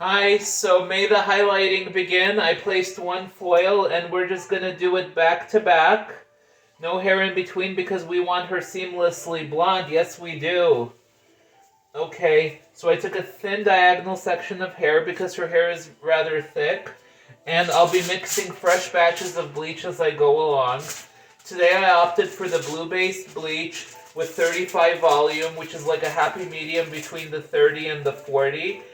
Hi, so may the highlighting begin. I placed one foil and we're just gonna do it back to back. No hair in between because we want her seamlessly blonde. Yes, we do. Okay, so I took a thin diagonal section of hair because her hair is rather thick. And I'll be mixing fresh batches of bleach as I go along. Today I opted for the blue-based bleach with 35 volume, which is like a happy medium between the 30 and the 40.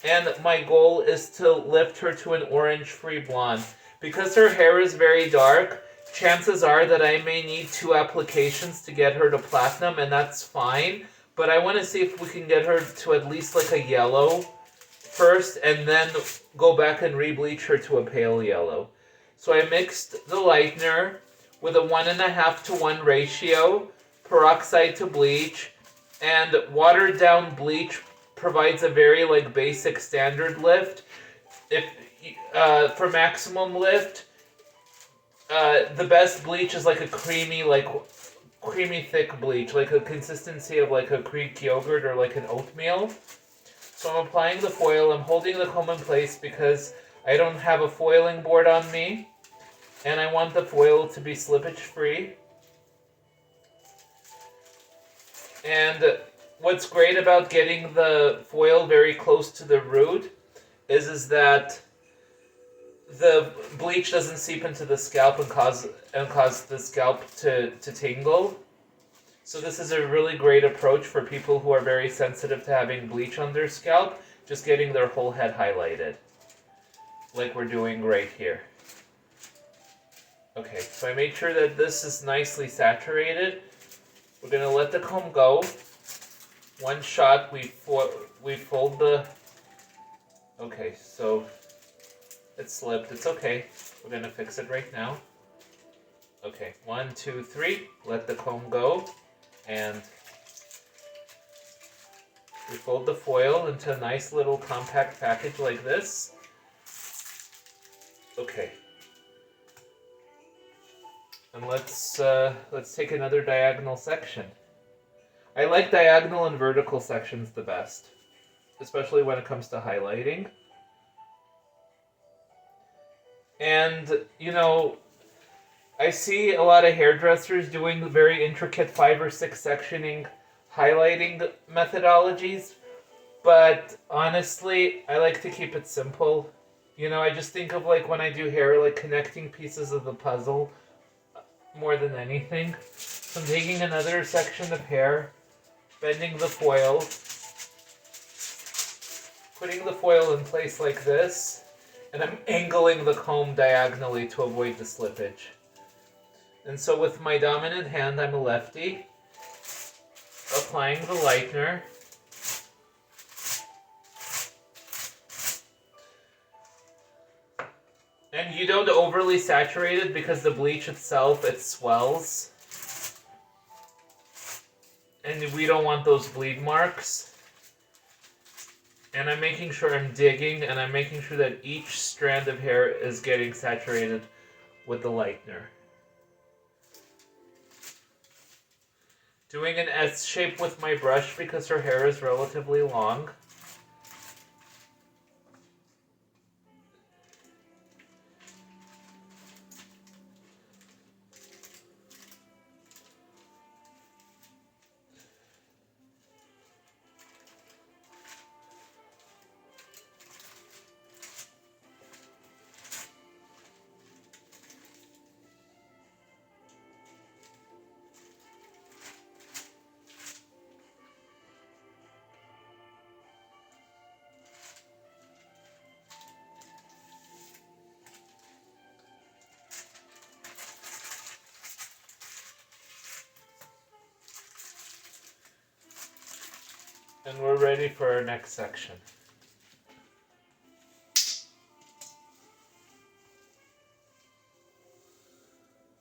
And my goal is to lift her to an orange-free blonde. Because her hair is very dark, chances are that I may need 2 applications to get her to platinum, and that's fine. But I want to see if we can get her to at least like a yellow first, and then go back and rebleach her to a pale yellow. So I mixed the lightener with a 1.5 to 1 ratio, peroxide to bleach, and watered down bleach provides a very like basic standard lift. If for maximum lift, the best bleach is like a creamy thick bleach, like a consistency of like a Greek yogurt or like an oatmeal. So I'm applying the foil. I'm holding the comb in place because I don't have a foiling board on me, and I want the foil to be slippage free. And what's great about getting the foil very close to the root is that the bleach doesn't seep into the scalp and cause the scalp to tingle. So this is a really great approach for people who are very sensitive to having bleach on their scalp, just getting their whole head highlighted, like we're doing right here. Okay, so I made sure that this is nicely saturated. We're going to let the comb go. One shot, we fold the... Okay, so it slipped. It's okay. We're going to fix it right now. Okay, 1, 2, 3. Let the comb go. And we fold the foil into a nice little compact package like this. Okay. And let's take another diagonal section. I like diagonal and vertical sections the best, especially when it comes to highlighting. And, you know, I see a lot of hairdressers doing very intricate 5 or 6 sectioning highlighting methodologies, but honestly, I like to keep it simple. You know, I just think of like when I do hair, like connecting pieces of the puzzle more than anything. So I'm taking another section of hair, bending the foil, putting the foil in place like this, and I'm angling the comb diagonally to avoid the slippage. And so with my dominant hand, I'm a lefty, applying the lightener. And you don't overly saturate it because the bleach itself, it swells. And we don't want those bleed marks. And I'm making sure I'm digging, and I'm making sure that each strand of hair is getting saturated with the lightener. Doing an S shape with my brush because her hair is relatively long. And we're ready for our next section.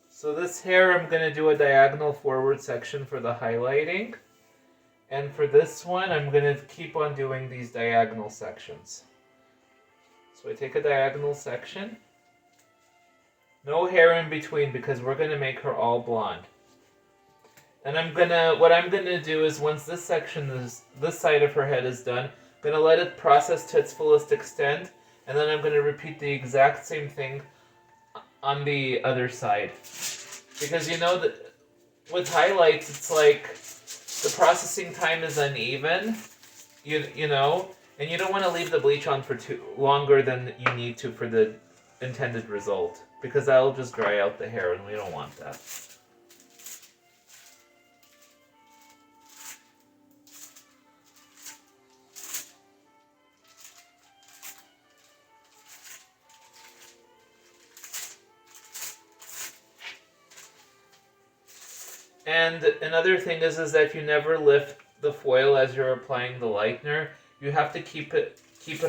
So this hair, I'm going to do a diagonal forward section for the highlighting. And for this one, I'm going to keep on doing these diagonal sections. So I take a diagonal section. No hair in between because we're going to make her all blonde. And what I'm gonna do is once this section this side of her head is done, I'm Gonna let it process to its fullest extent, and then I'm gonna repeat the exact same thing on the other side. Because you know that with highlights, it's like the processing time is uneven, you know, and you don't want to leave the bleach on for longer than you need to for the intended result, because that'll just dry out the hair, and we don't want that. And another thing is that you never lift the foil as you're applying the lightener. You have to keep it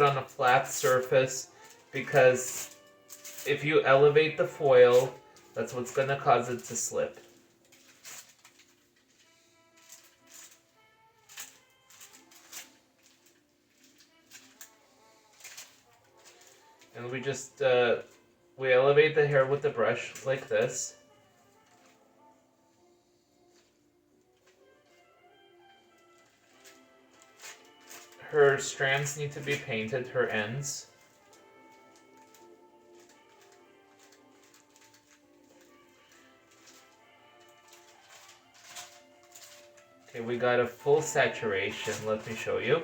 on a flat surface, because if you elevate the foil, that's what's going to cause it to slip. And we just we elevate the hair with the brush like this. Her strands need to be painted, her ends. Okay, we got a full saturation. Let me show you.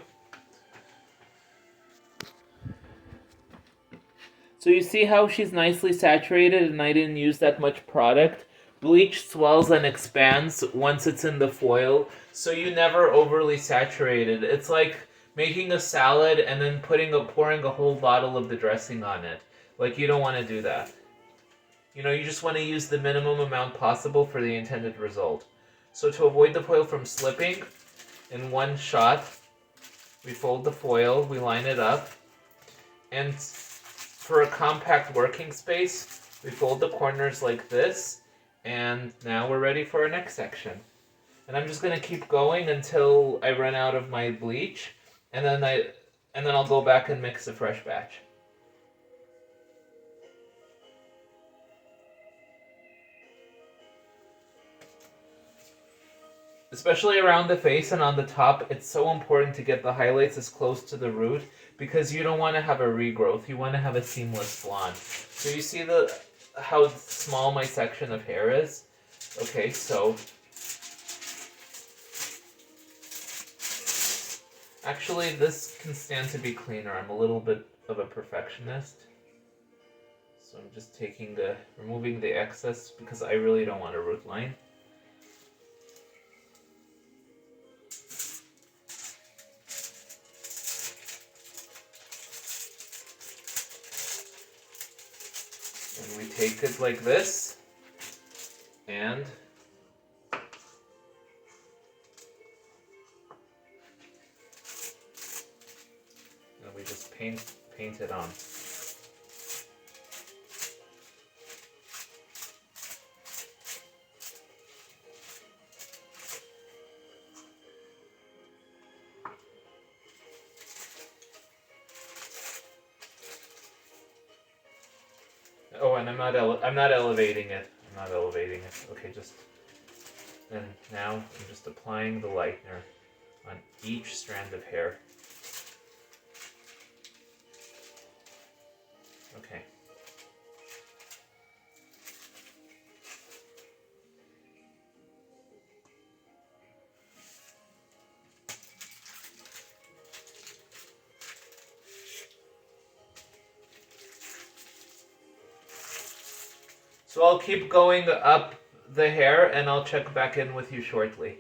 So you see how she's nicely saturated and I didn't use that much product? Bleach swells and expands once it's in the foil, so you never overly saturate it. It's like making a salad and then pouring a whole bottle of the dressing on it. Like, you don't want to do that. You know, you just want to use the minimum amount possible for the intended result. So to avoid the foil from slipping, in one shot, we fold the foil, we line it up, and for a compact working space, we fold the corners like this, and now we're ready for our next section. And I'm just going to keep going until I run out of my bleach, and then I'll go back and mix a fresh batch. Especially around the face and on the top, it's so important to get the highlights as close to the root, because you don't want to have a regrowth. You want to have a seamless blonde. So you see how small my section of hair is? Okay, so actually this can stand to be cleaner. I'm a little bit of a perfectionist. So I'm just removing the excess, because I really don't want a root line. And we take it like this, and we just paint it on. Oh, and I'm not elevating it. I'm not elevating it. Okay, then now I'm just applying the lightener on each strand of hair. Okay. So I'll keep going up the hair, and I'll check back in with you shortly.